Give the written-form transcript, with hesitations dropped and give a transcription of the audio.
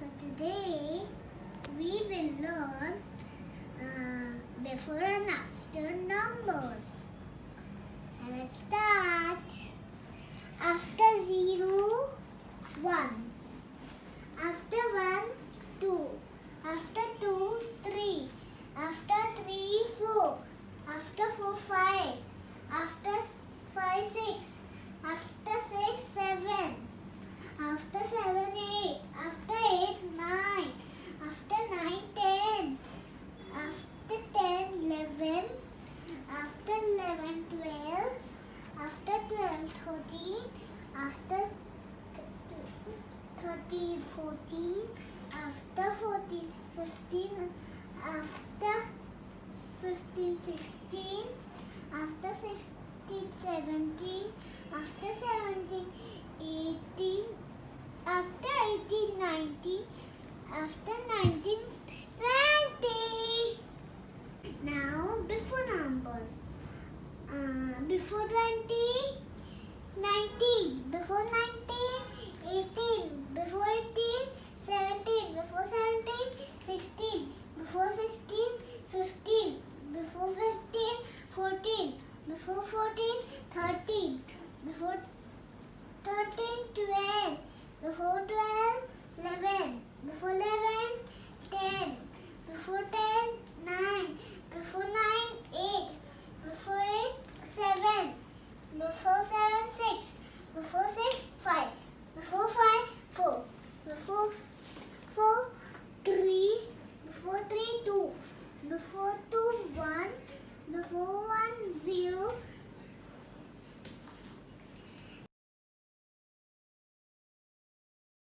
So today we will learn before and after numbers. So let's start. After 0, 1. After 1, 2. After 2, 3. After 3, 4. After 4, 5. After 5, 6. After 6, 7. After 7, 8. After 8, 9. After 9, 10. After 10, 11. After 11, 12. After 12, 13. After 13, 14. After 14, 15. After 15, 16. After 16, 17.